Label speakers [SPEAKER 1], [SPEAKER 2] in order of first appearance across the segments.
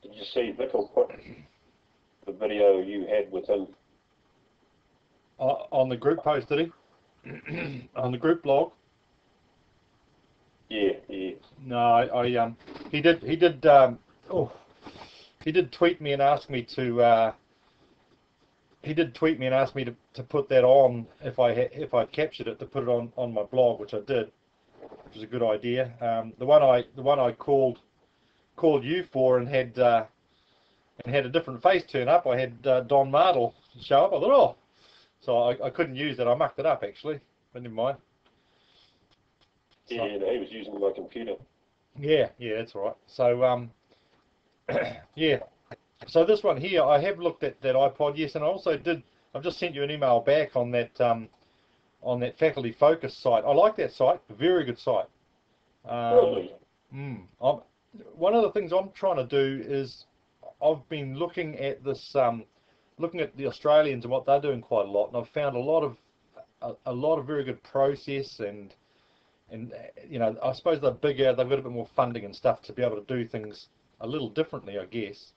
[SPEAKER 1] Did you see Vickle put the video you had with him?
[SPEAKER 2] On the group post, did he? On the group blog?
[SPEAKER 1] Yeah, yeah.
[SPEAKER 2] No, he did oh, he did tweet me and ask me to put that on if I captured it, to put it on my blog, which I did, which was a good idea. The one I called you for and had a different face turn up. I had Don Martle show up. I thought, oh, so I couldn't use it. I mucked it up actually, but never mind.
[SPEAKER 1] So, yeah, no, he was using my computer.
[SPEAKER 2] Yeah, that's all right. So yeah. So this one here, I have looked at that iPod, yes, and I also did. I've just sent you an email back on that Faculty Focus site. I like that site. Very good site.
[SPEAKER 1] Really?
[SPEAKER 2] One of the things I'm trying to do is I've been looking at this, looking at the Australians and what they're doing quite a lot, and I've found a lot of very good process and you know, I suppose they're bigger, they've got a bit more funding and stuff to be able to do things a little differently, I guess.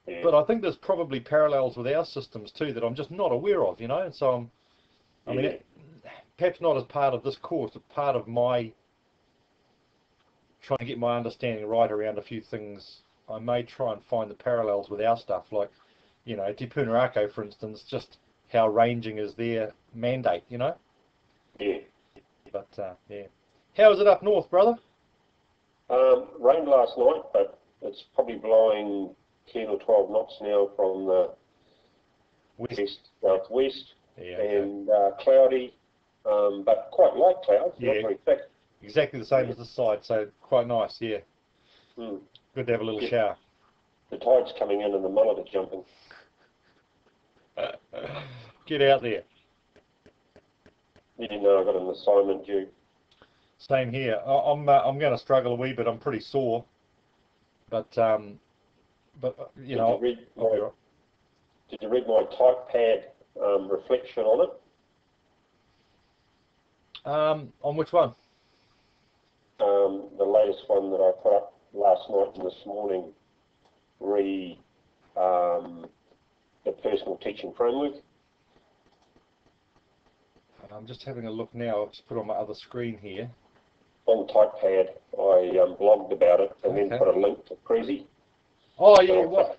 [SPEAKER 2] Yeah. But I think there's probably parallels with our systems too that I'm just not aware of, you know. And so I mean, perhaps not as part of this course, but part of my trying to get my understanding right around a few things. I may try and find the parallels with our stuff, like, you know, Te Punarako, for instance, just how ranging is their mandate, you know.
[SPEAKER 1] Yeah.
[SPEAKER 2] But yeah, how is it up north, brother?
[SPEAKER 1] Rained last night, but it's probably blowing 10 or 12 knots now from the west southwest, and cloudy, but quite light clouds, not very thick.
[SPEAKER 2] Exactly the same as this side, so quite nice, yeah. Good to have a little shower.
[SPEAKER 1] The tide's coming in and the mullet are jumping.
[SPEAKER 2] Get out there.
[SPEAKER 1] You know, I've got an assignment due.
[SPEAKER 2] Same here. I'm going to struggle a wee bit. I'm pretty sore, but you know.
[SPEAKER 1] Did you read my type pad reflection on it?
[SPEAKER 2] On which one?
[SPEAKER 1] The latest one that I put up last night and this morning, the personal teaching framework.
[SPEAKER 2] I'm just having a look now. I'll just put it on my other screen here.
[SPEAKER 1] On TypePad, I blogged about it and then put a link to Prezi.
[SPEAKER 2] Oh yeah, well,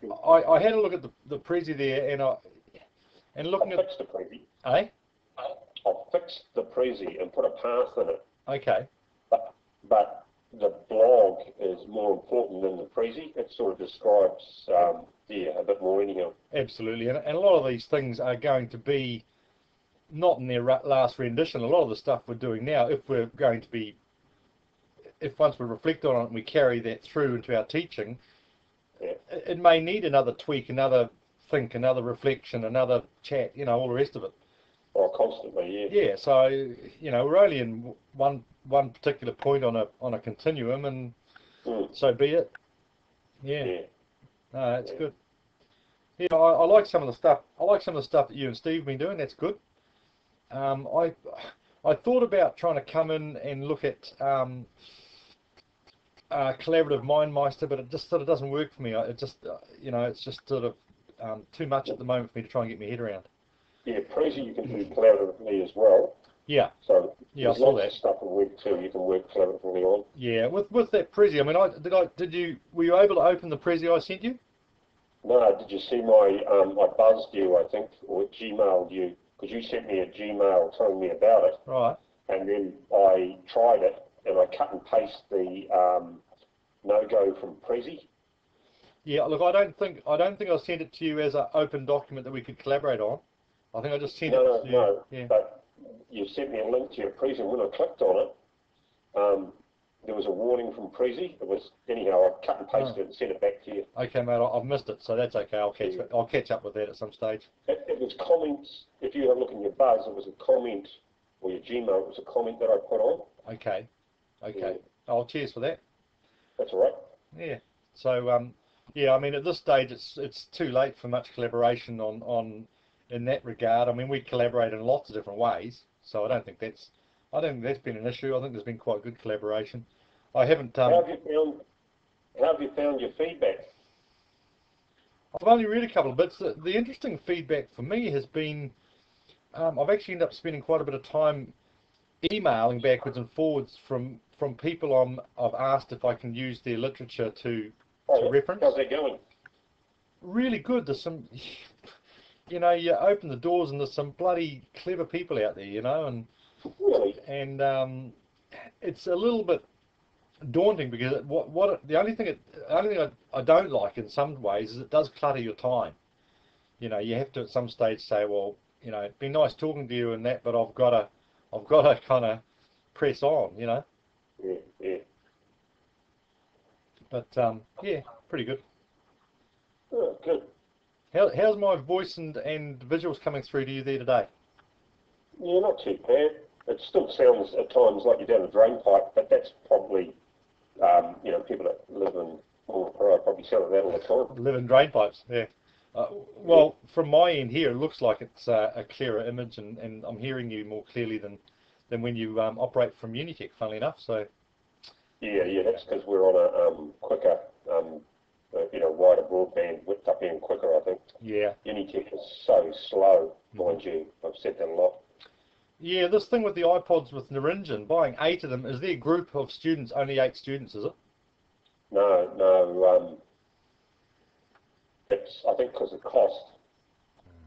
[SPEAKER 2] I had a look at the Prezi there, and looking at.
[SPEAKER 1] I fixed the Prezi.
[SPEAKER 2] Eh?
[SPEAKER 1] I fixed the Prezi and put a path in it.
[SPEAKER 2] Okay.
[SPEAKER 1] But the blog is more important than the Prezi. It sort of describes, a bit more anyhow.
[SPEAKER 2] Absolutely, and a lot of these things are going to be not in their last rendition. A lot of the stuff we're doing now, if we're going to be, if once we reflect on it and we carry that through into our teaching, it may need another tweak, another think, another reflection, another chat, you know, all the rest of it.
[SPEAKER 1] Oh, constantly, yeah.
[SPEAKER 2] Yeah, so, you know, we're only in one particular point on a continuum, and so be it. Yeah. No, that's good. Yeah, I like some of the stuff. I like some of the stuff that you and Steve have been doing. That's good. I thought about trying to come in and look at collaborative MindMeister, but it just sort of doesn't work for me. It just, you know, it's just sort of too much at the moment for me to try and get my head around.
[SPEAKER 1] Yeah, Prezi you can do collaboratively as well.
[SPEAKER 2] Yeah.
[SPEAKER 1] So
[SPEAKER 2] yeah,
[SPEAKER 1] there's lots of stuff in Web 2 you can work collaboratively on.
[SPEAKER 2] Yeah, with that Prezi, I mean, were you able to open the Prezi I sent you?
[SPEAKER 1] No, did you see my, I buzzed you, I think, or Gmailed you, because you sent me a Gmail telling me about it.
[SPEAKER 2] Right.
[SPEAKER 1] And then I tried it, and I cut and paste the no-go from Prezi.
[SPEAKER 2] Yeah, look, I don't think I sent it to you as an open document that we could collaborate on. I think I just sent it to you.
[SPEAKER 1] No,
[SPEAKER 2] yeah.
[SPEAKER 1] But you sent me a link to your Prezi, and when I clicked on it, there was a warning from Prezi. It was, anyhow, I cut and pasted it and sent it back to you.
[SPEAKER 2] Okay, mate, I've missed it, so that's okay. I'll catch up with that at some stage.
[SPEAKER 1] It was comments. If you have a look in your buzz, it was a comment, or your Gmail, it was a comment that I put on.
[SPEAKER 2] Okay. Yeah. Oh, cheers for that.
[SPEAKER 1] That's all right.
[SPEAKER 2] Yeah. So, yeah, I mean, at this stage, it's too late for much collaboration on in that regard. I mean, we collaborate in lots of different ways, so I don't think that's been an issue. I think there's been quite good collaboration. I haven't.
[SPEAKER 1] How have you found your feedback?
[SPEAKER 2] I've only read a couple of bits. The interesting feedback for me has been, I've actually ended up spending quite a bit of time emailing backwards and forwards from people I've asked if I can use their literature to reference.
[SPEAKER 1] How's that going?
[SPEAKER 2] Really good. There's some, you know, you open the doors and there's some bloody clever people out there, you know, and
[SPEAKER 1] Really?
[SPEAKER 2] and it's a little bit daunting because the only thing I don't like in some ways is it does clutter your time. You know, you have to at some stage say, well, you know, it'd be nice talking to you and that, but I've got to kind of press on, you know.
[SPEAKER 1] Yeah, yeah.
[SPEAKER 2] But yeah, pretty good.
[SPEAKER 1] Oh, good.
[SPEAKER 2] How's my voice and visuals coming through to you there today?
[SPEAKER 1] Yeah, not too bad. It still sounds at times like you're down a drain pipe, but that's probably, you know, people that live in Mongapara probably sound like that all the time.
[SPEAKER 2] Live in drain pipes, yeah. Well, from my end here, it looks like it's a clearer image, and I'm hearing you more clearly than when you operate from Unitech, funnily enough. So.
[SPEAKER 1] Yeah, that's because we're on a quicker, you know, wider broadband, whipped up even quicker, I think.
[SPEAKER 2] Yeah.
[SPEAKER 1] Unitech is so slow, mind you. I've said that a lot.
[SPEAKER 2] Yeah, this thing with the iPods with Narinjan, buying 8 of them, is their group of students only 8 students, is it?
[SPEAKER 1] No, it's, I think, because of cost.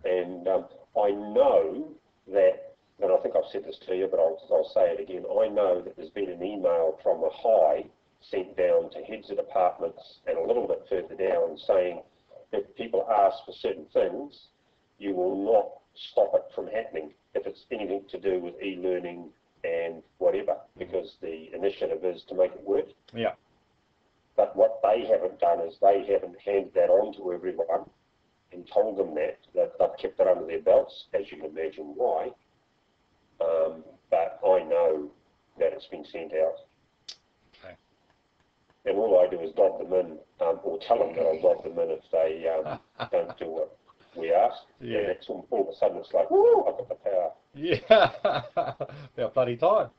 [SPEAKER 1] And I know that, and I think I've said this to you, but I'll say it again, I know that there's been an email from the high sent down to heads of departments and a little bit further down saying if people ask for certain things, you will not stop it from happening if it's anything to do with e-learning and whatever, because the initiative is to make it work.
[SPEAKER 2] Yeah.
[SPEAKER 1] But what they haven't done is they haven't handed that on to everyone and told them that they've kept it under their belts, as you can imagine why. But I know that it's been sent out.
[SPEAKER 2] Okay.
[SPEAKER 1] And all I do is dob them in, or tell them that I'll dob them in if they don't do what we ask.
[SPEAKER 2] Yeah.
[SPEAKER 1] And it's all of a sudden it's like, woo, I've got the power.
[SPEAKER 2] Yeah. About bloody time.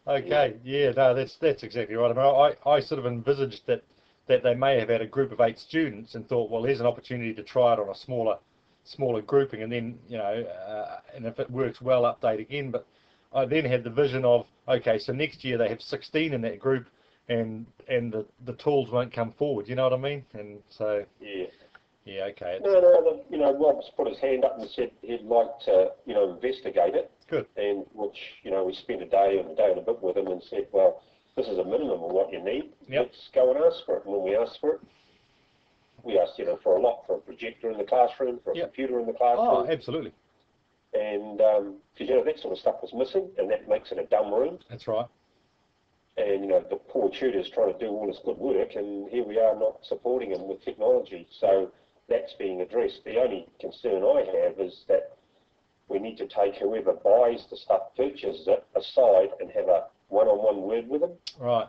[SPEAKER 2] Okay. Yeah. No, that's exactly right. I mean, I sort of envisaged that they may have had a group of 8 students and thought, well, here's an opportunity to try it on a smaller grouping, and then, you know, and if it works well, update again. But I then had the vision of, okay, so next year they have 16 in that group, and the tools won't come forward. You know what I mean? And so.
[SPEAKER 1] Yeah.
[SPEAKER 2] Yeah. Okay.
[SPEAKER 1] No, you know, Rob's put his hand up and said he'd like to, you know, investigate it.
[SPEAKER 2] Good.
[SPEAKER 1] And which, you know, we spent a day and a bit with him and said, well, this is a minimum of what you need.
[SPEAKER 2] Yep.
[SPEAKER 1] Let's go and ask for it. And when we asked for it, we asked, you know, for a lot, for a projector in the classroom, for a
[SPEAKER 2] Yep.
[SPEAKER 1] computer in the classroom.
[SPEAKER 2] Oh, absolutely.
[SPEAKER 1] And, because, you know, that sort of stuff was missing, and that makes it a dumb room.
[SPEAKER 2] That's right.
[SPEAKER 1] And, you know, the poor tutor's trying to do all this good work, and here we are not supporting him with technology. So that's being addressed. The only concern I have is that we need to take whoever buys the stuff, purchases it, aside and have a one-on-one word with them.
[SPEAKER 2] Right.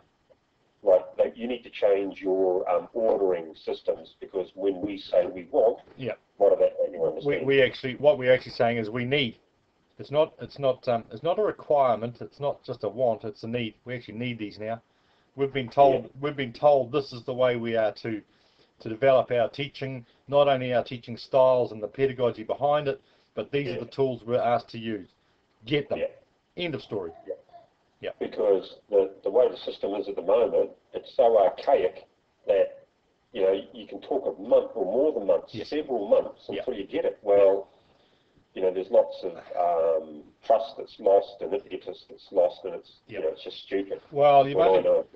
[SPEAKER 1] Like, you need to change your ordering systems, because when we say we want,
[SPEAKER 2] Yeah.
[SPEAKER 1] what about anyone understand?
[SPEAKER 2] What we're actually saying is we need. It's not a requirement. It's not just a want. It's a need. We actually need these now. We've been told this is the way we are to develop our teaching, not only our teaching styles and the pedagogy behind it, but these are the tools we're asked to use. Get them. End of story. Yeah.
[SPEAKER 1] Because the way the system is at the moment, it's so archaic that, you know, you can talk of month or more than months, several months until you get it. Well, you know, there's lots of trust that's lost and impetus that's lost, and it's, you know, it's just stupid.
[SPEAKER 2] Well,
[SPEAKER 1] I know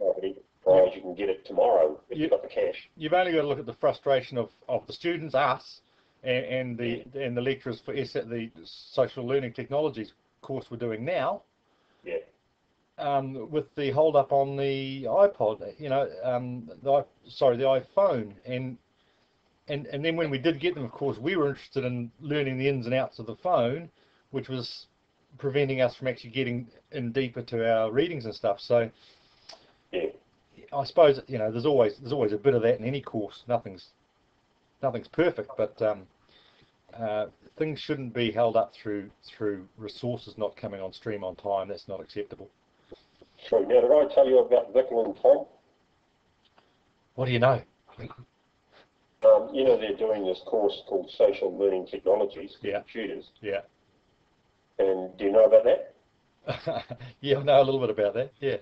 [SPEAKER 1] you can get it tomorrow if you've got the cash.
[SPEAKER 2] You've only got to look at the frustration of the students, us, and the lecturers for the social learning technologies course we're doing now.
[SPEAKER 1] Yeah.
[SPEAKER 2] With the hold up on the iPod, you know, the iPhone, and then when we did get them, of course, we were interested in learning the ins and outs of the phone, which was preventing us from actually getting in deeper to our readings and stuff. So, I suppose, you know, there's always a bit of that in any course. Nothing's perfect, but things shouldn't be held up through resources not coming on stream on time. That's not acceptable.
[SPEAKER 1] True. Now, did I tell you about Vickle and Tom?
[SPEAKER 2] What do you know?
[SPEAKER 1] You know, they're doing this course called Social Learning Technologies for computers.
[SPEAKER 2] Yeah.
[SPEAKER 1] And do you know about that?
[SPEAKER 2] Yeah, I know a little bit about that. Yeah.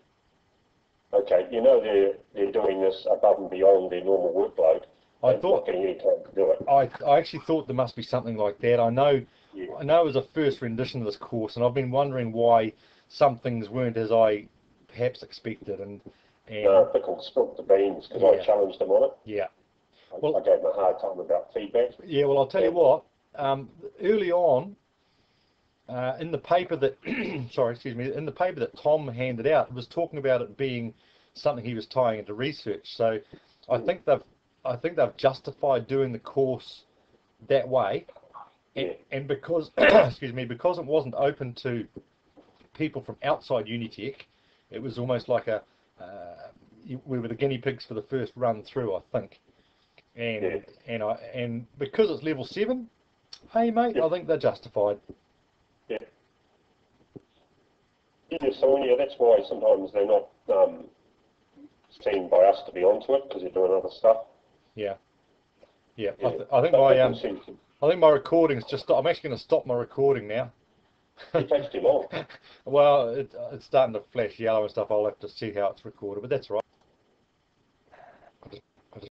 [SPEAKER 1] Okay, you know they're doing this above and beyond their normal workload.
[SPEAKER 2] I
[SPEAKER 1] and
[SPEAKER 2] thought
[SPEAKER 1] not getting any time to do it.
[SPEAKER 2] I actually thought there must be something like that. I know
[SPEAKER 1] Yeah.
[SPEAKER 2] I know it was a first rendition of this course, and I've been wondering why some things weren't as I perhaps expected. And
[SPEAKER 1] No, Pickle spilt the beans because I challenged them on it.
[SPEAKER 2] Yeah.
[SPEAKER 1] I gave them a hard time about feedback.
[SPEAKER 2] Yeah. Well, I'll tell you what. Early on, in the paper that sorry, excuse me, in the paper that Tom handed out, it was talking about it being something he was tying into research. So I think they've justified doing the course that way, and because excuse me, because it wasn't open to people from outside Unitech, it was almost like we were the guinea pigs for the first run through, I think. And because it's level 7, hey mate, I think they're justified.
[SPEAKER 1] Yeah. Yeah, so that's why sometimes they're not seen by us to be onto it because they're doing other stuff.
[SPEAKER 2] Yeah. Yeah.
[SPEAKER 1] Yeah.
[SPEAKER 2] I think my recording's just stopped. I'm actually going to stop my recording now.
[SPEAKER 1] It takes too long.
[SPEAKER 2] Well, it's starting to flash yellow and stuff. I'll have to see how it's recorded, but that's all right.